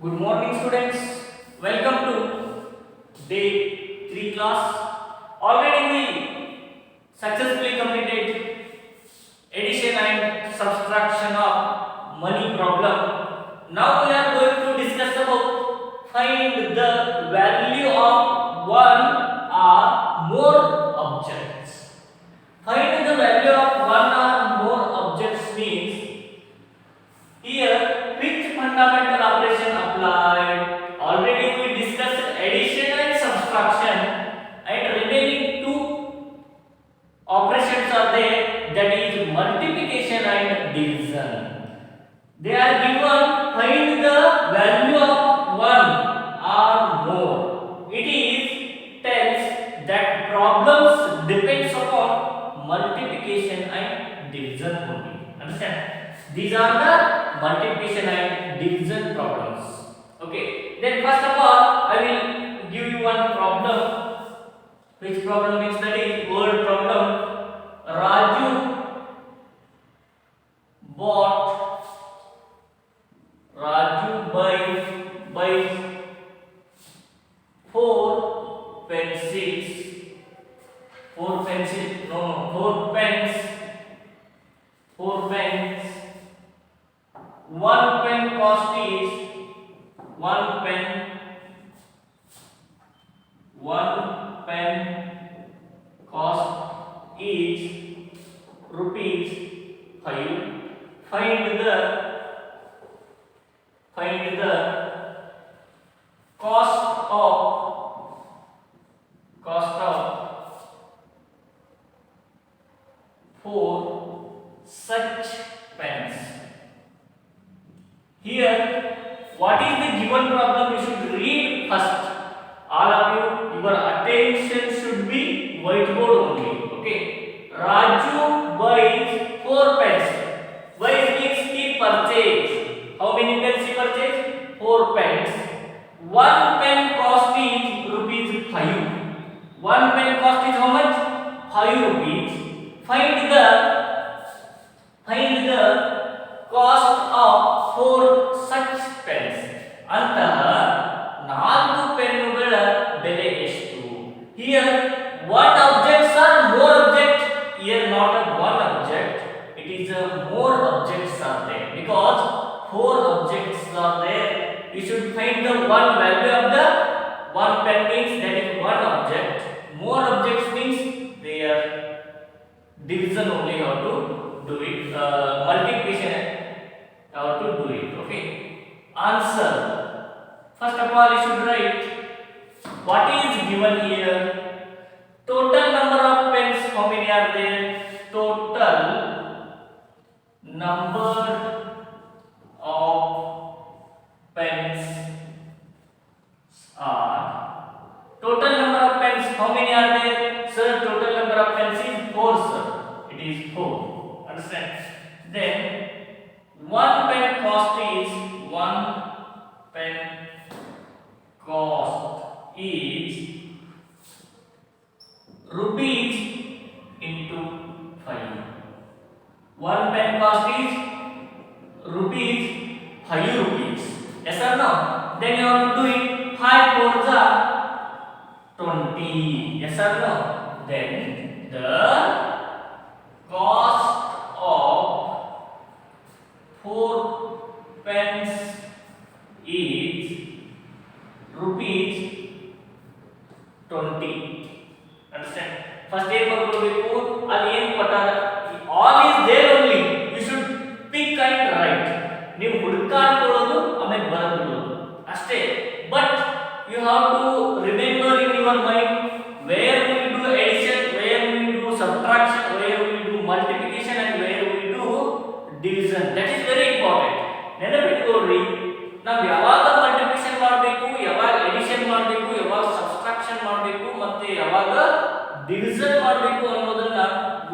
Good morning, students. Welcome to day 3 class. Already we successfully completed addition and subtraction of money problem. Now we are going to discuss about find the value of one or more objects. Find the value of one or more objects means here, which fundamental operation applied? Already we discussed addition and subtraction, and remaining two operations are there, that is multiplication and division. They are given, find the value of one or more. It is tells that problems depends upon multiplication and division only. Understand? These are the multiplication and division problems. Okay. Then first of all, I will give you one problem. Which problem is that is word problem. Raju bought. Raju buys four pencils. Four pencils. No, four pens. Four pens. One pen cost is one pen cost is rupees 5. Find the cost of four such pens. Here, what is the given problem? You should read first. All of you, your attention should be whiteboard only. Okay. Raju buys four pens. Buys means he purchase. How many pens he purchase? Four pens. One pen cost is rupees 5. One pen cost is how much? 5 rupees. Find the cost of four such pens. ಅಂತಹ ನಾಲ್ಕು ಪೆನ್ನುಗಳ ಬೆಲೆ ಎಷ್ಟು? Here what objects are more object? Here not a one object, it is a more objects are there, because four objects are there. You should find the one value of the one pen means that is one object. More objects means their division only how to do it, multiplication how to do it. Okay. Answer. First of all, you should write what is given here. Total number of pens, how many are there? Total number of pens are. Total number of pens, how many are there? Sir, total number of pens is 4, sir. It is 4. Understand? Then one pen cost is one pen cost is rupees into 5. One pen cost is rupees 5 rupees. Yes or no? Then you have to do it 5 4s are 20. Yes or no? Then the cost of 4 pens is rupees 20. Understand? First ಏನು ಮಾಡ್ಕೊಳ್ಬೇಕು? ಅಲ್ಲಿ ಏನು ಕೊಟ್ಟಾರ? All is there only. You should pick and write. ನೀವು ಹುಡುಕಾಡ್ಕೊಳ್ಳೋದು ಆಮೇಲೆ ಬರೆದ್ಬಿಡೋದು ಅಷ್ಟೇ. But you have to remember in your mind where we do addition, where we do subtraction, where we do multiplication and where we do division. That is very important. ನೆನಪಿಟ್ಕೊಳ್ಳಿ, ನಾವು ಯಾವಾಗ multiplication ಮಾಡಬೇಕು, ಯಾವಾಗ edition ಮಾಡಬೇಕು, ಯಾವಾಗ subtraction ಮಾಡಬೇಕು ಮತ್ತೆ ಯಾವಾಗ division ಮಾಡಬೇಕು ಅನ್ನೋದನ್ನ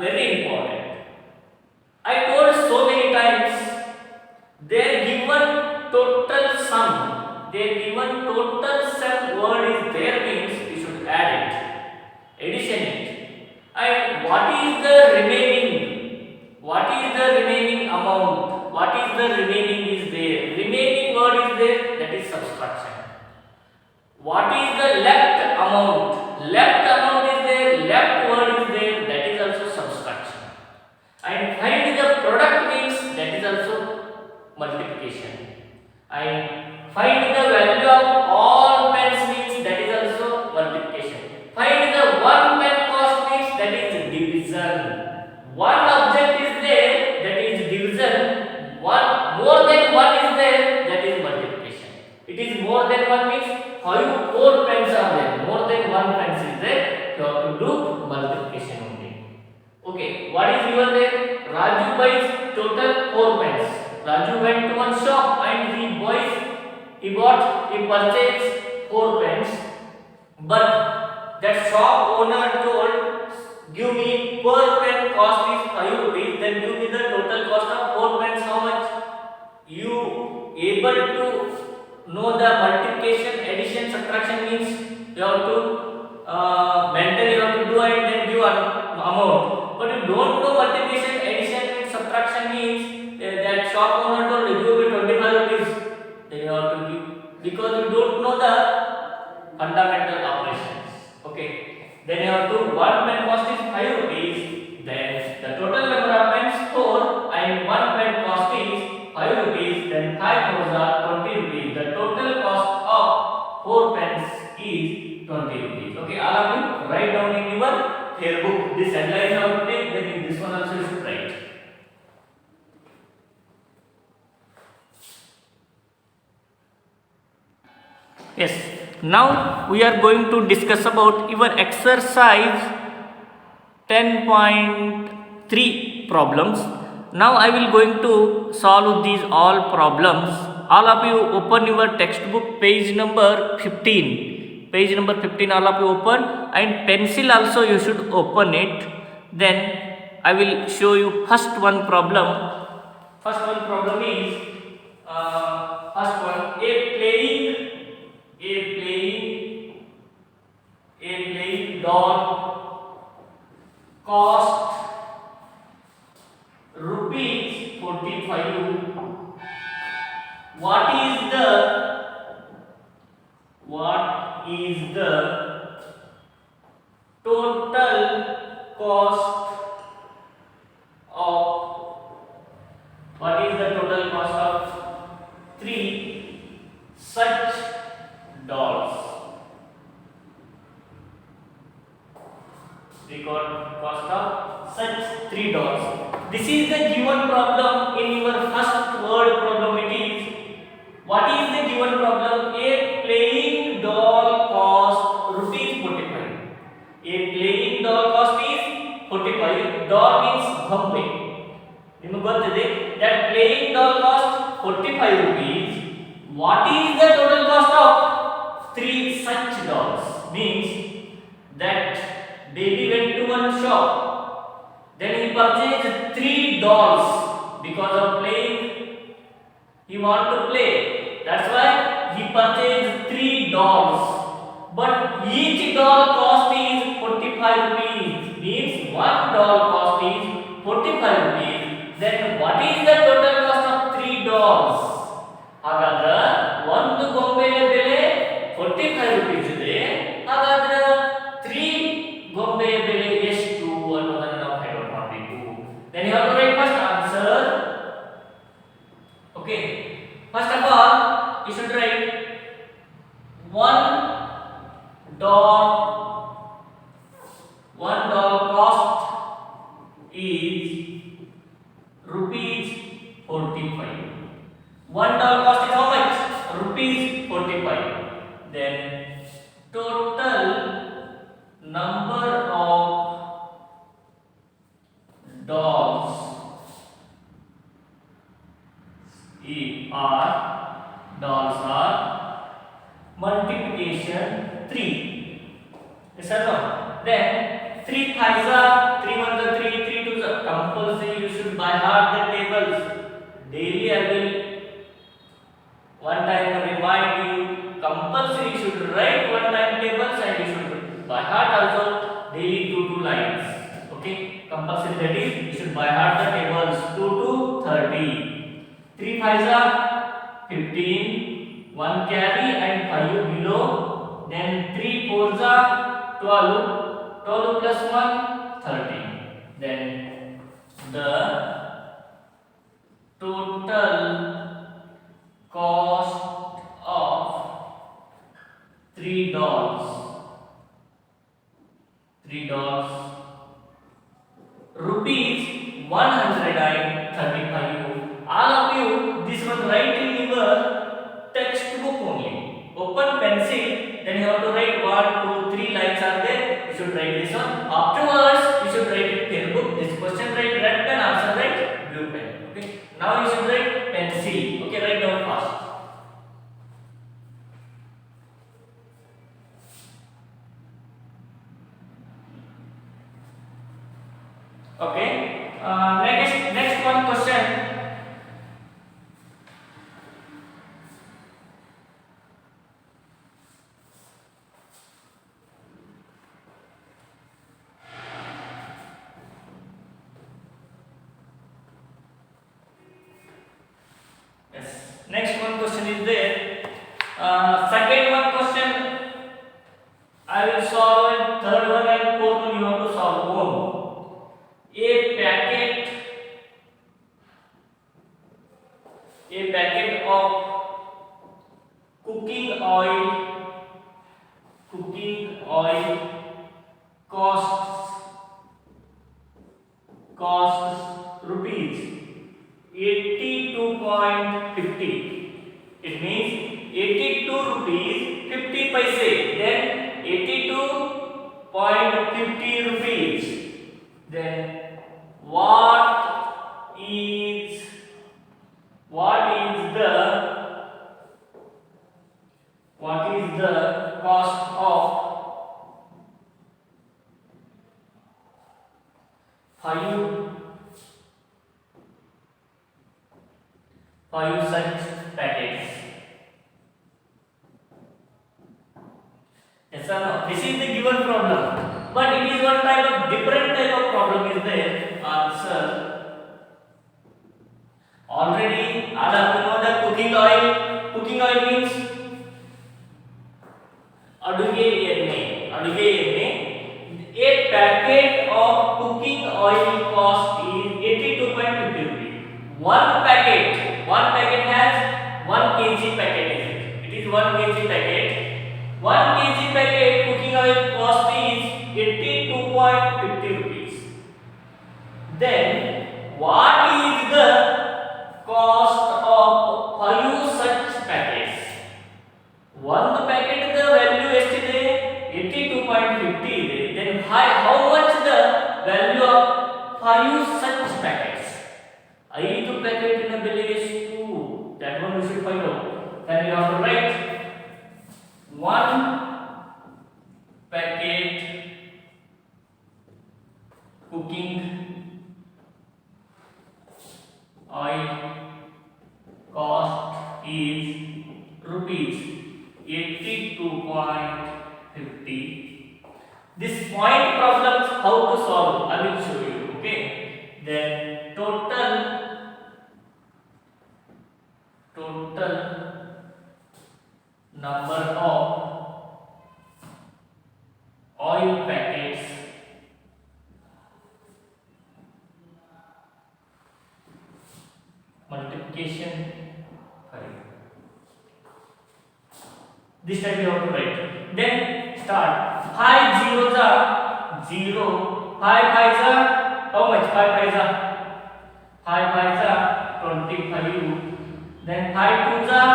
very important. I told so many times their given total sum, their given total sum word is there means we should add it, addition it. And what is the remaining? What is the remaining amount? What is the remaining is there? Remaining word is there, that is subtraction. subtraction. What is the left amount? Left amount is there, left word is there, that is also subtraction. And find the product means that is also multiplication. And find the value of all pens means that is also multiplication. Find the one pen cost means that is division. One object is there, that is division. One more than one is there, that is multiplication. It is more than one means four pens are there. More than one pens is there. You have to do multiplication only. Okay, what is given there? Raju buys total 4 pens. Raju went to one shop and he purchased 4 pens. But that shop owner told, give me per pen cost is 5 rupees. Then give me the total cost of 4 pens. How much? You able to know the multiplication, addition, subtraction means you have to mentally you have to do and then give an amount. But you don't know multiplication, addition, and subtraction means that shop owner told you give me 25 rupees. Then you have to give because you don't know the fundamental operations. Okay. Then you have to one pen cost is 5 rupees. Then the total number of pens 4 and one pen cost is 5 rupees. Then 5 fours are 20 rupees. The total cost of 4 pens is 20 rupees. Okay, all of you write down in your fair book. This headline you have to take. Then in this one also you should write. Yes. Now we are going to discuss about your exercise 10.3 problems. Now I will going to solve these all problems. All of you open your textbook page number 15. Page number 15 all of you open, and pencil also you should open it. Then I will show you first one problem. First one problem is first one a playing doll cost rupees 45. What is the total cost of 3 such dolls? Record cost of such 3 dolls. This is the given problem in your first word problem. It is, what is the given problem? A playing doll cost rupees 45. A playing doll cost is 45. Doll means ಗೊಂಬೆ. ನಿಮಗೆ ಗೊತ್ತಿದೆ that playing doll cost 45 rupees. What is the total cost of 3 such dolls? Means that baby went to one shop. Then he purchased 3 dolls because of playing. He want to play. That's why he purchased 3 dolls. But each doll cost is 45 rupees. Means one doll cost is 45 rupees. Then what is the total cost of 3 dolls? ಹಾಗಾದ್ರೆ ಒಂದು ಗೊಂಬೆಯ ಬೆಲೆ 45 rupees ಇದೆ. ಹಾಗಾದ್ರೆ 3 ಗೊಂಬೆಯ ಬೆಲೆ ಎಷ್ಟು ಅನ್ನೋದನ್ನ ನಾವು find out ಮಾಡಬೇಕು. Then you have to write first answer. Okay. First of all, you should write one doll cost is rupees 45. One doll cost is how much? Rupees 45. Then total number of dolls are multiplication 3. Yes or no? Then 3 5s are 3 1s are 3 3 2s are compulsory. You should by heart the tables. Daily I will one time remind you. Compulsory you should write one time tables and you should by heart also daily 2 lines. Okay, compulsory, that is you should by heart the tables 2 to 30. 3 5s are 15. 1 carry and 5 below. Then 3 fours are 12. 12 plus 1 13. Then the total cost of 3 dogs rupees 135. All of you, this one write in your textbook only. Open pencil, then you have to write 1, 2, 3 lines are there. You should write this one. Afterwards, you should write in pen book. This question write red pen, answer write blue pen. Okay. Now you should write pencil. Okay, write down fast. Okay. Next one question. Yes. Next one question is there. Second one question I will solve, and third one and fourth one you have to solve home. A packet of cooking oil costs rupees 82.50. It means 82 rupees 50 paise. Then 82.50 rupees. Then what is the cost of 5 such packets? Yes or no? This is the given problem, but it is one type of different type of problem is there. Answer. Already all of you know that cooking oil means aduge enne. A packet of cooking oil cost is 82.50 rupees. One packet has 1 kg packet. It is 1 kg packet. 1 kg packet cooking oil cost is 82.50 rupees. Then what is the cost of 5 such packets? One packet the value ಎಷ್ಟಿದೆ 82.50 ಇದೆ. Then how much the value of 5 such packets? 5 ಪ್ಯಾಕೆಟಿನ ಬೆಲೆ ಎಷ್ಟು? That one you should find out. Then you have to write 1 packet cooking oil cost is rupees 82.50. This point problems how to solve I will show you. Okay. Then total number of oil packets multiplication 5. This time you have to write. Then start. 5 zeros are 0. 5 fives are how much? 5 fives are 25. Then 5 twos are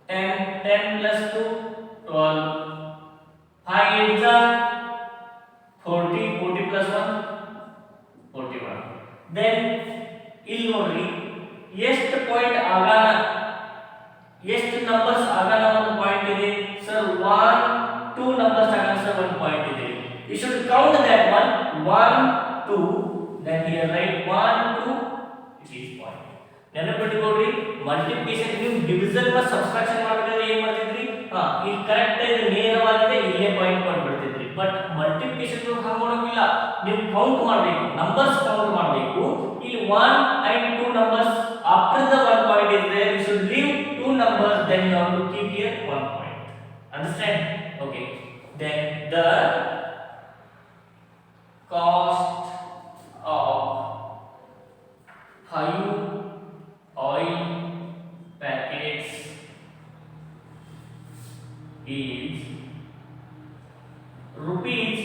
10. 10 plus 2 12. 5 eights are 40. 40 plus 1 41. Then ಇಲ್ಲಿ ನೋಡ್ರಿ ಎಷ್ಟು point ಆಗಾನ ಎಷ್ಟು numbers ಆಗಾನ ಒಂದು point ಇದೆ sir 1 2 numbers ಆಗಾನ sir ಒಂದು ಪಾಯಿಂಟ್ ಇದೆ. You should count that one 1 2. Then here write 1 2 it is point. ನೆನಪಿಟ್ಟುಕೊಳ್ಳಿ multiplication ನೀವು ಡಿವಿಷನ್ ಮತ್ತು ಸಬ್ಟ್ರಾಕ್ಷನ್ ಮಾಡಬೇಕಾದ್ರೆ ಏನು ಮಾಡ್ತಿದ್ರಿ ಇಲ್ಲಿ ಕರೆಕ್ಟ್ ಆಗಿ ನೇರವಾಗಿದೆ ಇಲ್ಲೇ ಪಾಯಿಂಟ್ ಮಾಡ್ಬಿಡ್ತಿದ್ರಿ. ಬಟ್ ಮಲ್ಟಿಪ್ಲಿಕೇಶನ್ ಹಾಗೆ ಮಾಡೋಂಗಿಲ್ಲ, ನೀವು ಕೌಂಟ್ ಮಾಡಬೇಕು, ನಂಬರ್ಸ್ ಕೌಂಟ್ ಮಾಡಬೇಕು. ಇಲ್ಲಿ 1 and 2 numbers after the 1 5 oil packets is rupees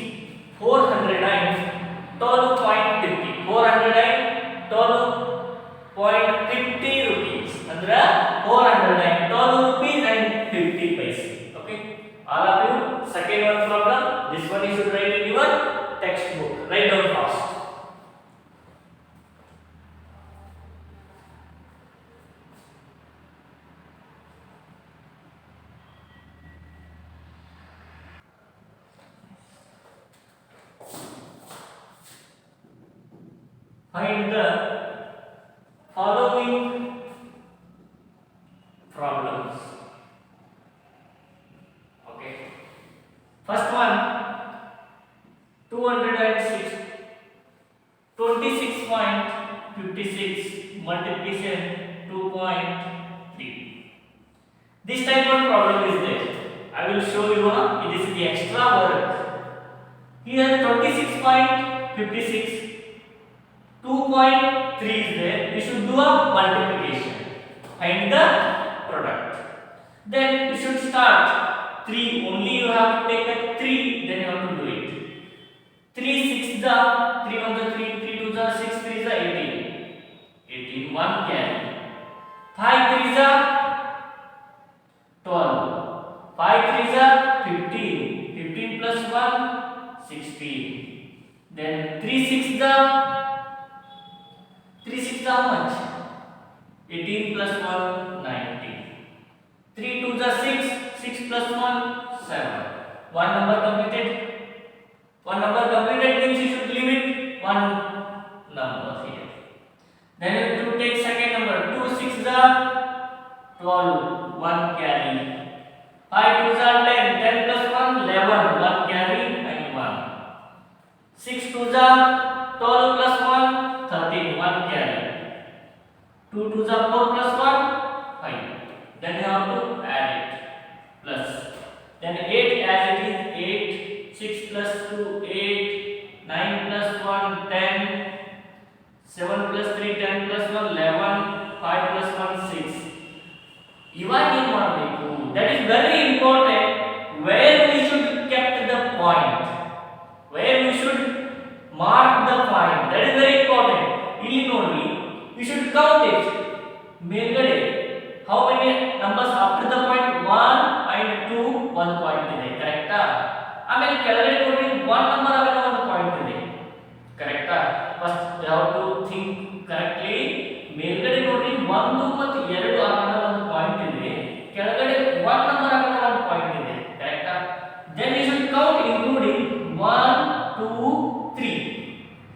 412.50 412.50 rupees ಅಂದ್ರೆ 412 rupees and 50 paise. Okay, all of you second one problem, this one you should write in your textbook, write down fast. Find the following problems. Okay. First one, 26.56 multiplication 2.3. This type of problem is there. I will show you. It is the extra work. Here 26.56. 2.3 is there. We should do a multiplication. Find the product. Then you should start 3. Only you have to take a 3. Then you have to do it. 3 6 the 3 1 the 3 3 2 the 6 3 the 18. 18 1 carry. 5 3 the 12. 5 3 the 15. 15 plus 1 16. Then 3 6 the 3 6 how much? 18 plus 1 19. 3 2 the 6. 6 plus 1 7. One number completed. One number completed means you should leave it one number here. Then you have to take second number. 2 6 the 12. 1 carry. 5 2 the 10. 10 plus 1 11. 1 carry and 1. 6 2 the 12 plus 1 13. 1 carry. 2 2 the 4 plus 1 5. Then you have to add it. Plus. Then 8 as it is 8. 6 plus 2 8. 9 plus 1 10. 7 plus 3 10 plus 1 11. 5 plus 1 6. Even in one way, that is very important. Where we should kept the point. Where we should mark the point. That is very important. ಇಲ್ಲಿ ನೋಡಿ, we should count it. ಮೇಲ್ಗಡೆ how many numbers after the point 1 and 2 ಒಂದು point ಇದೆ ಕರೆಕ್ಟಾ. ಆಮೇಲೆ ಕೆಳಗಡೆ ನೋಡಿ 1 number ಆಗಲ್ಲ ಒಂದು ಪಾಯಿಂಟ್ ಇದೆ ಕರೆಕ್ಟಾ. First you have to think correctly. ಮೇಲ್ಗಡೆ ನೋಡಿ 1 ಮತ್ತು 2 ಆಗಲ್ಲ ಒಂದು ಪಾಯಿಂಟ್ ಇದೆ, ಕೆಳಗಡೆ 1 ನಂಬರ್ ಆಗಲ್ಲ ಒಂದು ಪಾಯಿಂಟ್ ಇದೆ ಕರೆಕ್ಟಾ. then you should count including 1 2 3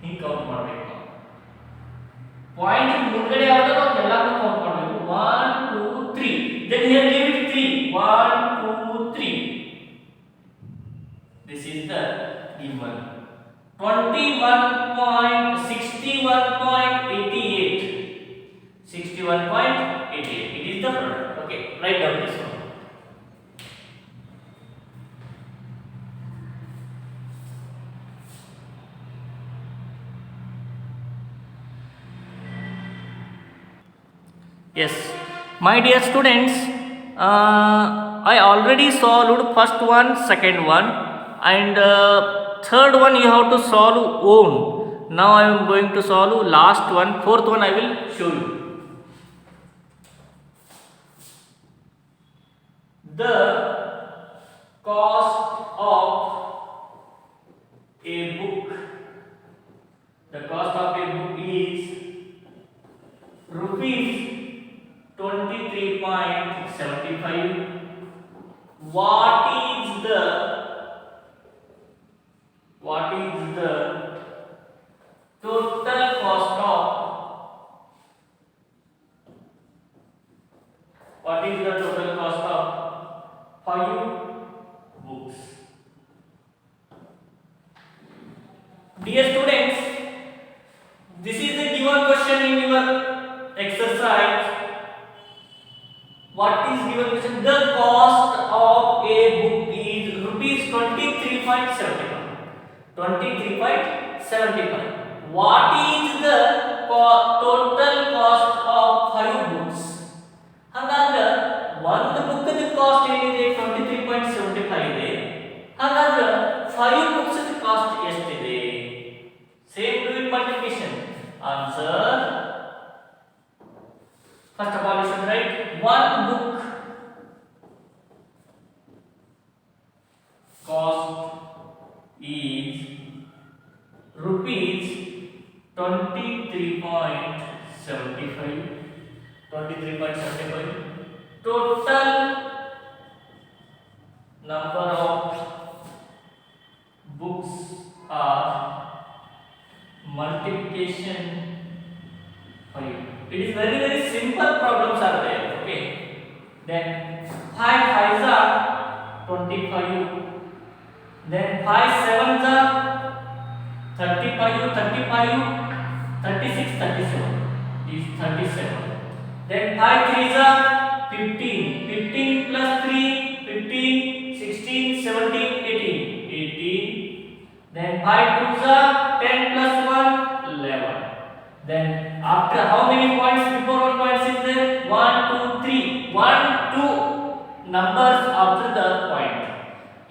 ಹಿಂಗೆ ಕೌಂಟ್ ಮಾಡಬೇಕು. ಪಾಯಿಂಟ್ ಮುಂದ್ಗಡೆ ಯಾವ್ದಾದ್ರು ಎಲ್ಲಾನು ಕೌಂಟ್ ಮಾಡಬೇಕು. 1 2 3. then here leave it 3. 1 2 3. this is the given. 21.61.88. 61.88. it is the product. Okay, write down this one. Yes, my dear students, I already solved first one, second one, and third one you have to solve own. Now I am going to solve last one, fourth one I will show you. The cost of a book. The cost of a book is rupees 23.75. What is the total cost of what is the total cost of 5 books? Dear students, this is the given question in your exercise. What is given question? The cost of a book is rupees 23.75. 23.75. What is the total 23.75. 23.75. Total number of books are multiplication 5. It is very simple problems are there. Okay. Then 5 5s are 25. Then 5 7s are 35, 36, 37. Is 37. Then 5 3s are 15. 15 plus 3, 15, 16, 17, 18. 18. Then 5 2s are 10 plus 1, 11. Then after how many points before 1 point is there? 1, 2, 3. 1, 2 numbers after the point.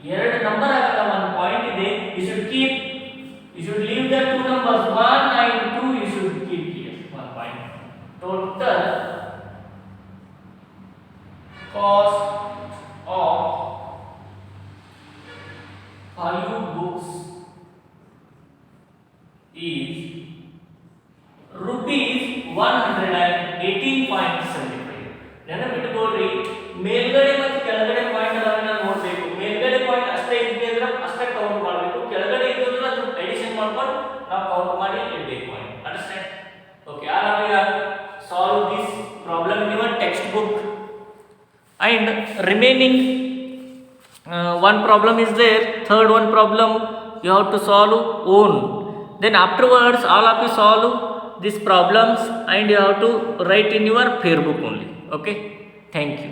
Here number agala 1 point ide. You should leave the two numbers 1 and 2. You should keep here 1 point. Total cost of 5 books is rupees 118.75. ನೆನಪಿಟ್ಟುಕೊಳ್ಳ್ರಿ, ಮೇಲ್ಗಡೆ ಮತ್ತು ಕೆಳಗಡೆ point ಅನ್ನು ನೋಡಬೇಕು. ಮೇಲ್ಗಡೆ point ಅಷ್ಟೇ ಇದ್ರೆ ಅಷ್ಟೇ count ಮಾಡಬೇಕು, ಕೆಳಗಡೆ ಇದ್ದರೆ ಅದು ಅಡಿಷನ್ ಮಾಡ್ಕೊಂಡು ನಾವು ಕೌಂಟ್ ಮಾಡಿ ಇಡಬೇಕು. Understand? Okay, now we have solve this problem in your textbook, and remaining one problem is there, third one problem you have to solve own. Then afterwards all of you solve these problems and you have to write in your fair book only. Okay, thank you.